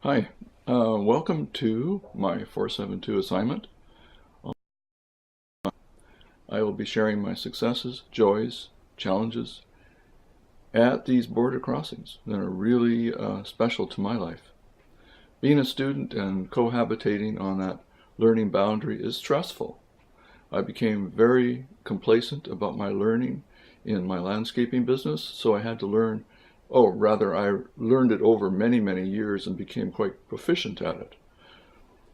Hi, welcome to my 472 assignment. I will be sharing my successes, joys, challenges at these border crossings that are really special to my life. Being a student and cohabitating on that learning boundary is stressful. I became very complacent about my learning in my landscaping business, so I had to learn I learned it over many, many years and became quite proficient at it.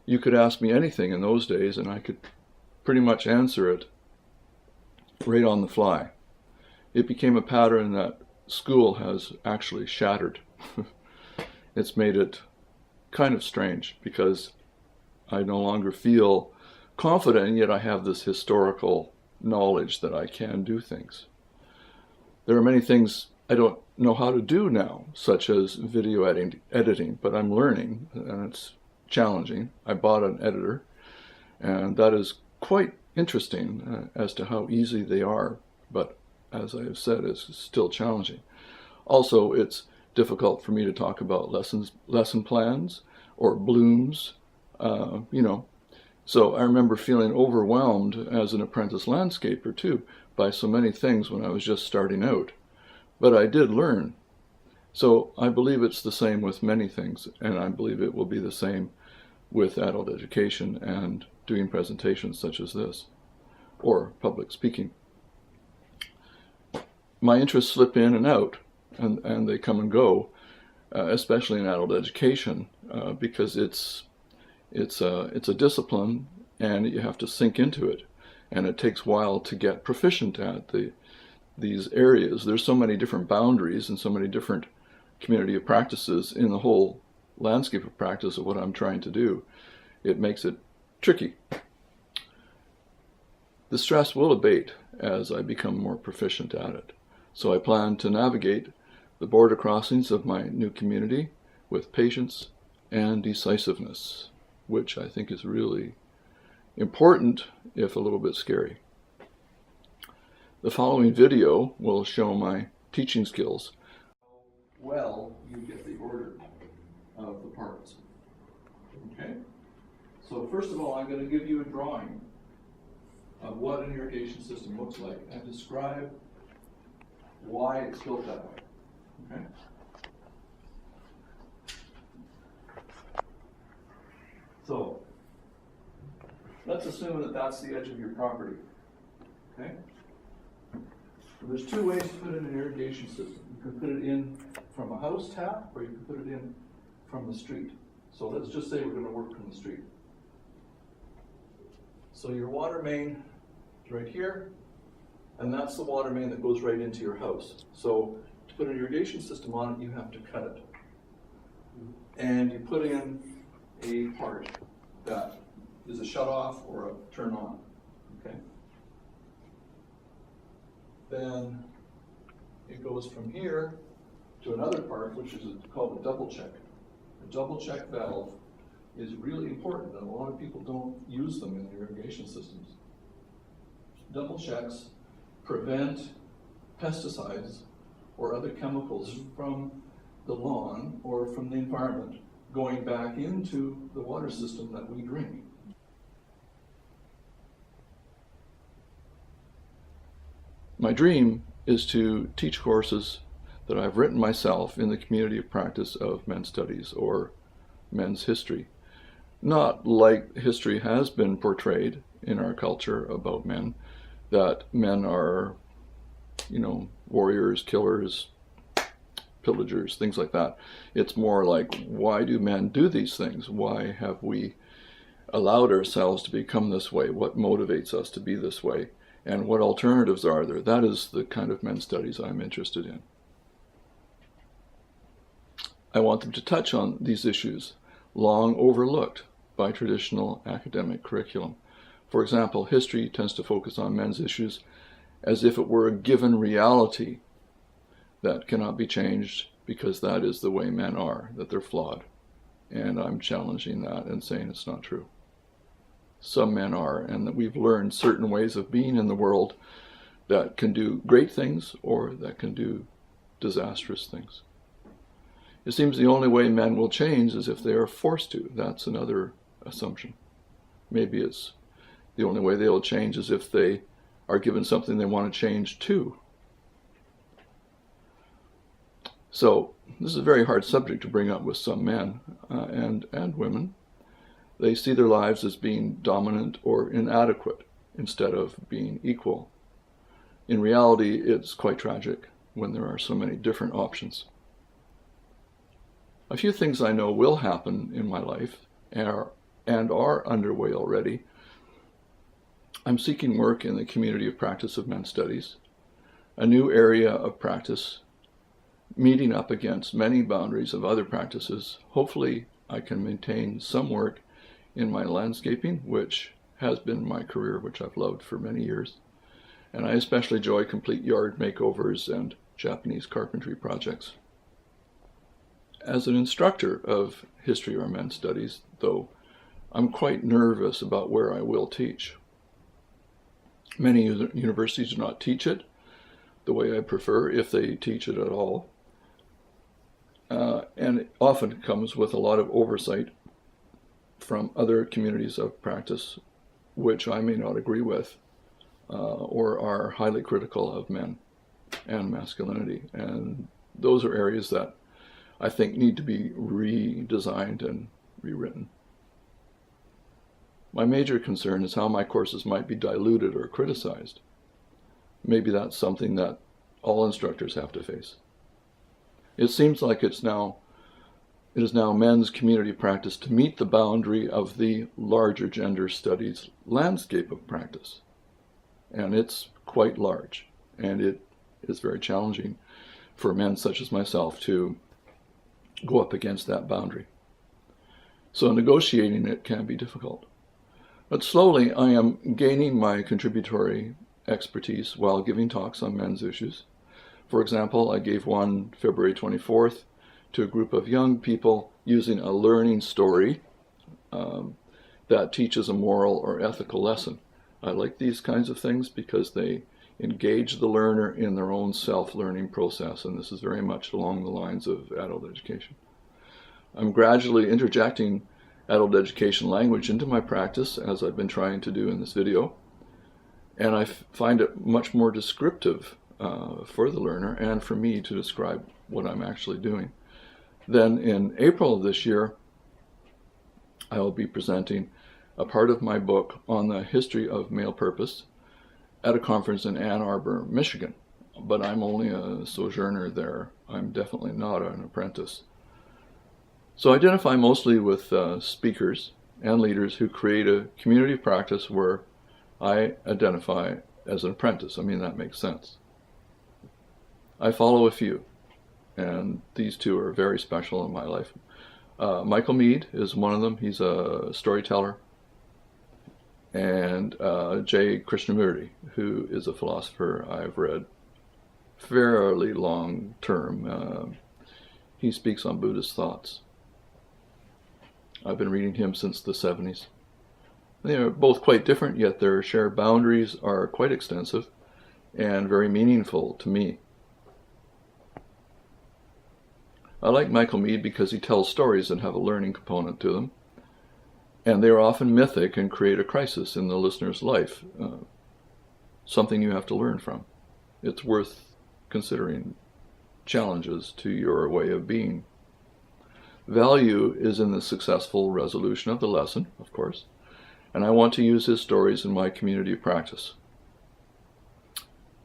You could ask me anything in those days and I could pretty much answer it right on the fly. It became a pattern that school has actually shattered. It's made it kind of strange because I no longer feel confident, and yet I have this historical knowledge that I can do things. There are many things I don't know how to do now, such as video editing, but I'm learning, and it's challenging. I bought an editor, and that is quite interesting as to how easy they are, but as I have said, it's still challenging. Also, it's difficult for me to talk about lesson plans or blooms, So I remember feeling overwhelmed as an apprentice landscaper too by so many things when I was just starting out. But I did learn. So I believe it's the same with many things, and I believe it will be the same with adult education and doing presentations such as this, or public speaking. My interests slip in and out, and they come and go, especially in adult education, because it's a discipline, and you have to sink into it, and it takes a while to get proficient at these areas. There's so many different boundaries and so many different community of practices in the whole landscape of practice of what I'm trying to do. It makes it tricky. The stress will abate as I become more proficient at it. So I plan to navigate the border crossings of my new community with patience and decisiveness, which I think is really important, if a little bit scary. The following video will show my teaching skills. Well, you get the order of the parts. Okay? So first of all, I'm going to give you a drawing of what an irrigation system looks like and describe why it's built that way. Okay? So, let's assume that that's the edge of your property. Okay? There's two ways to put in an irrigation system. You can put it in from a house tap, or you can put it in from the street. So let's just say we're going to work from the street. So your water main is right here, and that's the water main that goes right into your house. So to put an irrigation system on it, you have to cut it. And you put in a part that is a shut-off or a turn-on. Okay? Then it goes from here to another part, which is called a double check. A double check valve is really important, and a lot of people don't use them in irrigation systems. Double checks prevent pesticides or other chemicals from the lawn or from the environment going back into the water system that we drink. My dream is to teach courses that I've written myself in the community of practice of men's studies or men's history. Not like history has been portrayed in our culture about men, that men are, warriors, killers, pillagers, things like that. It's more like, why do men do these things? Why have we allowed ourselves to become this way? What motivates us to be this way? And what alternatives are there? That is the kind of men's studies I'm interested in. I want them to touch on these issues, long overlooked by traditional academic curriculum. For example, history tends to focus on men's issues as if it were a given reality that cannot be changed because that is the way men are, that they're flawed. And I'm challenging that and saying it's not true. Some men are, and that we've learned certain ways of being in the world that can do great things or that can do disastrous things. It seems the only way men will change is if they are forced to. That's another assumption. Maybe it's the only way they'll change is if they are given something they want to change to. So this is a very hard subject to bring up with some men and women. They see their lives as being dominant or inadequate instead of being equal. In reality, it's quite tragic when there are so many different options. A few things I know will happen in my life and are underway already. I'm seeking work in the community of practice of men's studies, a new area of practice meeting up against many boundaries of other practices. Hopefully I can maintain some work in my landscaping, which has been my career, which I've loved for many years. And I especially enjoy complete yard makeovers and Japanese carpentry projects. As an instructor of history or men's studies, though, I'm quite nervous about where I will teach. Many universities do not teach it the way I prefer, if they teach it at all. And it often comes with a lot of oversight from other communities of practice, which I may not agree with, or are highly critical of men and masculinity. And those are areas that I think need to be redesigned and rewritten. My major concern is how my courses might be diluted or criticized. Maybe that's something that all instructors have to face. It seems like it is now men's community practice to meet the boundary of the larger gender studies landscape of practice. And it's quite large, and it is very challenging for men such as myself to go up against that boundary. So negotiating it can be difficult. But slowly I am gaining my contributory expertise while giving talks on men's issues. For example, I gave one February 24th to a group of young people using a learning story that teaches a moral or ethical lesson. I like these kinds of things because they engage the learner in their own self-learning process, and this is very much along the lines of adult education. I'm gradually interjecting adult education language into my practice, as I've been trying to do in this video, and I find it much more descriptive for the learner and for me to describe what I'm actually doing. Then in April of this year, I will be presenting a part of my book on the history of male purpose at a conference in Ann Arbor, Michigan. But I'm only a sojourner there. I'm definitely not an apprentice. So I identify mostly with speakers and leaders who create a community of practice where I identify as an apprentice. I mean, that makes sense. I follow a few, and these two are very special in my life. Michael Meade is one of them. He's a storyteller. And J. Krishnamurti, who is a philosopher I've read fairly long term. He speaks on Buddhist thoughts. I've been reading him since the 70s. They are both quite different, yet their shared boundaries are quite extensive and very meaningful to me. I like Michael Meade because he tells stories that have a learning component to them, and they are often mythic and create a crisis in the listener's life, something you have to learn from. It's worth considering challenges to your way of being. Value is in the successful resolution of the lesson, of course, and I want to use his stories in my community of practice.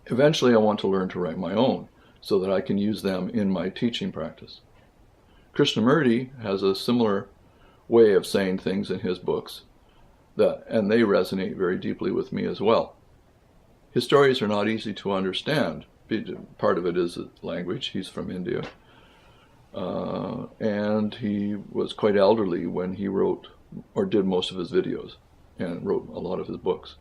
Eventually, I want to learn to write my own so that I can use them in my teaching practice. Krishnamurti has a similar way of saying things in his books, and they resonate very deeply with me as well. His stories are not easy to understand. Part of it is language. He's from India. And he was quite elderly when he wrote or did most of his videos and wrote a lot of his books.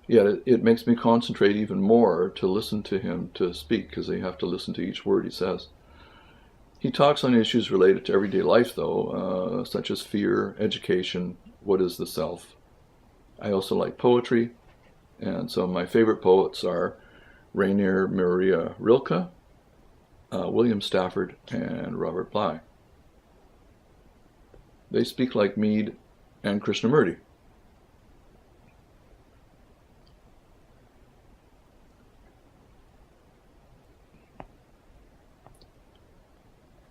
Yet it makes me concentrate even more to listen to him to speak, because you have to listen to each word he says. He talks on issues related to everyday life, though, such as fear, education, what is the self. I also like poetry, and some of my favorite poets are Rainer Maria Rilke, William Stafford and Robert Bly. They speak like Mead and Krishnamurti.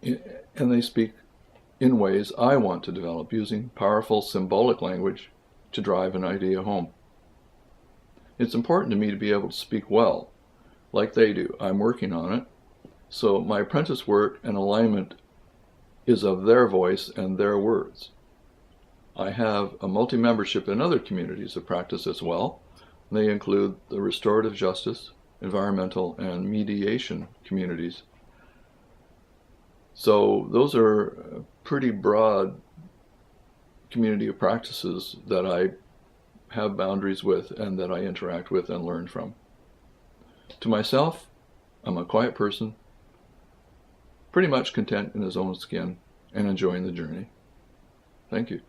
And they speak in ways I want to develop, using powerful symbolic language to drive an idea home. It's important to me to be able to speak well, like they do. I'm working on it. So my apprentice work and alignment is of their voice and their words. I have a multi-membership in other communities of practice as well. They include the restorative justice, environmental, and mediation communities. So those are pretty broad community of practices that I have boundaries with and that I interact with and learn from. To myself, I'm a quiet person, pretty much content in his own skin and enjoying the journey. Thank you.